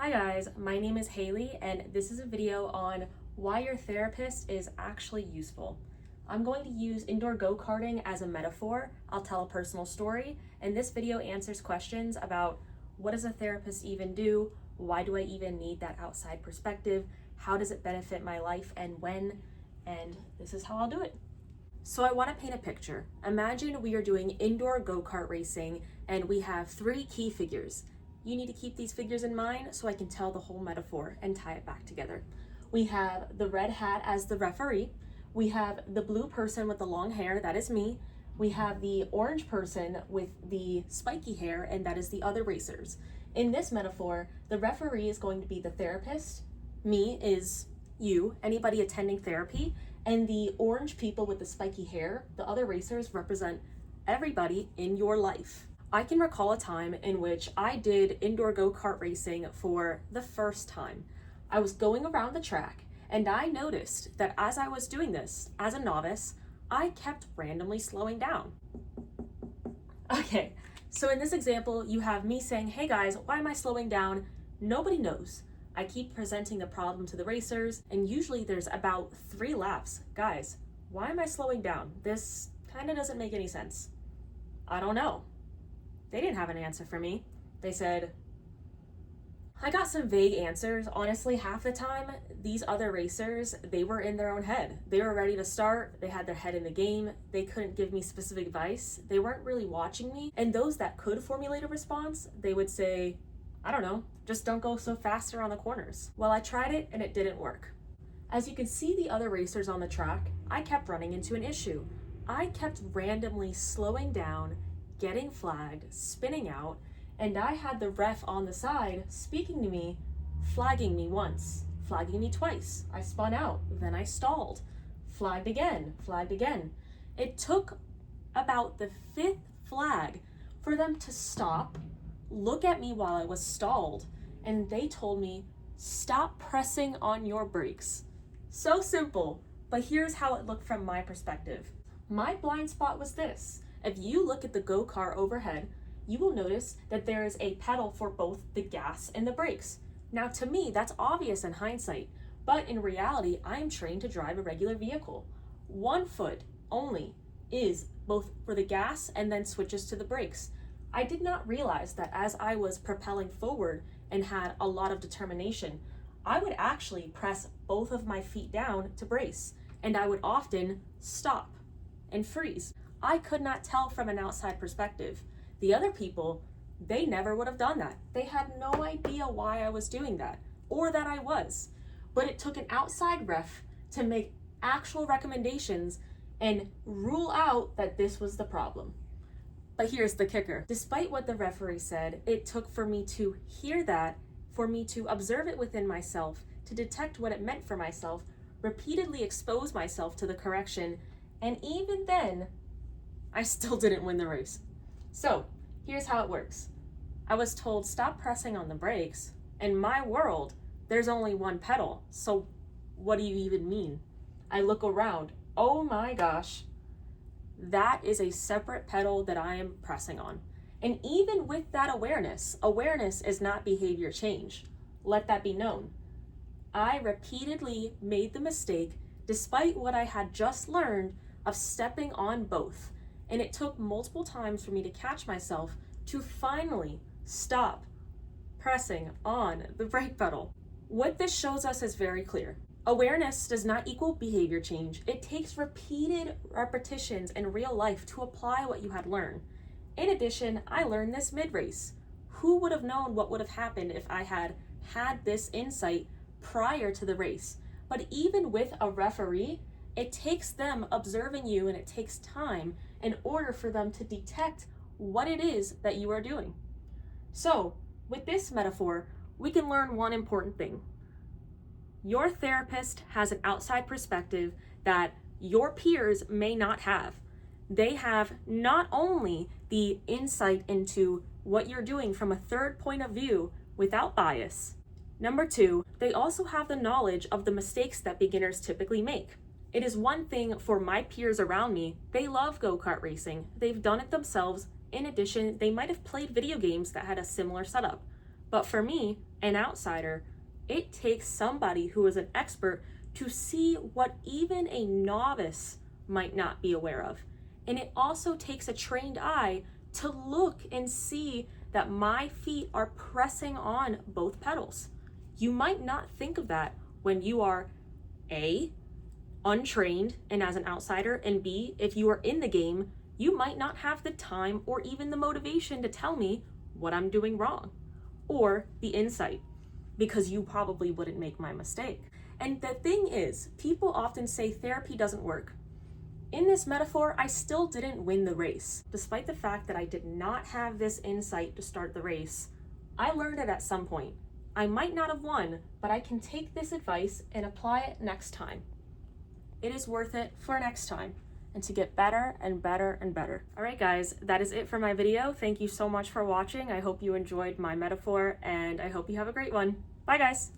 Hi guys, my name is Haley and this is a video on why your therapist is actually useful. I'm going to use indoor go-karting as a metaphor. I'll tell a personal story, and this video answers questions about what does a therapist even do, why do I even need that outside perspective, how does it benefit my life and when, and this is how I'll do it. So I want to paint a picture. Imagine we are doing indoor go-kart racing and we have 3 key figures. You need to keep these figures in mind so I can tell the whole metaphor and tie it back together. We have the red hat as the referee. We have the blue person with the long hair, that is me. We have the orange person with the spiky hair, and that is the other racers. In this metaphor, the referee is going to be the therapist. Me is you, anybody attending therapy, and the orange people with the spiky hair, the other racers, represent everybody in your life. I can recall a time in which I did indoor go-kart racing for the first time. I was going around the track and I noticed that as I was doing this, as a novice, I kept randomly slowing down. Okay, so in this example, you have me saying, hey guys, why am I slowing down? Nobody knows. I keep presenting the problem to the racers, and usually there's about 3 laps. Guys, why am I slowing down? This kind of doesn't make any sense. I don't know. They didn't have an answer for me. They said, I got some vague answers. Honestly, half the time, these other racers, they were in their own head. They were ready to start. They had their head in the game. They couldn't give me specific advice. They weren't really watching me. And those that could formulate a response, they would say, I don't know, just don't go so fast around the corners. Well, I tried it and it didn't work. As you can see the other racers on the track, I kept running into an issue. I kept randomly slowing down, getting flagged, spinning out, and I had the ref on the side speaking to me, flagging me once, flagging me twice. I spun out, then I stalled, flagged again, flagged again. It took about the 5th flag for them to stop, look at me while I was stalled, and they told me, stop pressing on your brakes. So simple, but here's how it looked from my perspective. My blind spot was this. If you look at the go-kart overhead, you will notice that there is a pedal for both the gas and the brakes. Now to me, that's obvious in hindsight, but in reality, I am trained to drive a regular vehicle. 1 foot only is both for the gas and then switches to the brakes. I did not realize that as I was propelling forward and had a lot of determination, I would actually press both of my feet down to brace, and I would often stop and freeze. I could not tell from an outside perspective. The other people, they never would have done that. They had no idea why I was doing that or that I was. But it took an outside ref to make actual recommendations and rule out that this was the problem. But here's the kicker. Despite what the referee said, it took for me to hear that, for me to observe it within myself, to detect what it meant for myself, repeatedly expose myself to the correction, and even then, I still didn't win the race. So here's how it works. I was told stop pressing on the brakes. In my world, there's only 1 pedal. So what do you even mean? I look around. Oh my gosh. That is a separate pedal that I am pressing on. And even with that awareness is not behavior change. Let that be known. I repeatedly made the mistake, despite what I had just learned, of stepping on both. And it took multiple times for me to catch myself to finally stop pressing on the brake pedal. What this shows us is very clear. Awareness does not equal behavior change. It takes repeated repetitions in real life to apply what you had learned. In addition, I learned this mid-race. Who would have known what would have happened if I had had this insight prior to the race? But even with a referee, it takes them observing you and it takes time in order for them to detect what it is that you are doing. So with this metaphor, we can learn one important thing. Your therapist has an outside perspective that your peers may not have. They have not only the insight into what you're doing from a third point of view without bias. Number 2, they also have the knowledge of the mistakes that beginners typically make. It is one thing for my peers around me, they love go-kart racing. They've done it themselves. In addition, they might have played video games that had a similar setup. But for me, an outsider, it takes somebody who is an expert to see what even a novice might not be aware of. And it also takes a trained eye to look and see that my feet are pressing on both pedals. You might not think of that when you are A, untrained and as an outsider, and B, if you are in the game, you might not have the time or even the motivation to tell me what I'm doing wrong, or the insight, because you probably wouldn't make my mistake. And the thing is, people often say therapy doesn't work. In this metaphor, I still didn't win the race. Despite the fact that I did not have this insight to start the race, I learned it at some point. I might not have won, but I can take this advice and apply it next time. It is worth it for next time, and to get better and better and better. All right, guys, that is it for my video. Thank you so much for watching. I hope you enjoyed my metaphor, and I hope you have a great one. Bye, guys.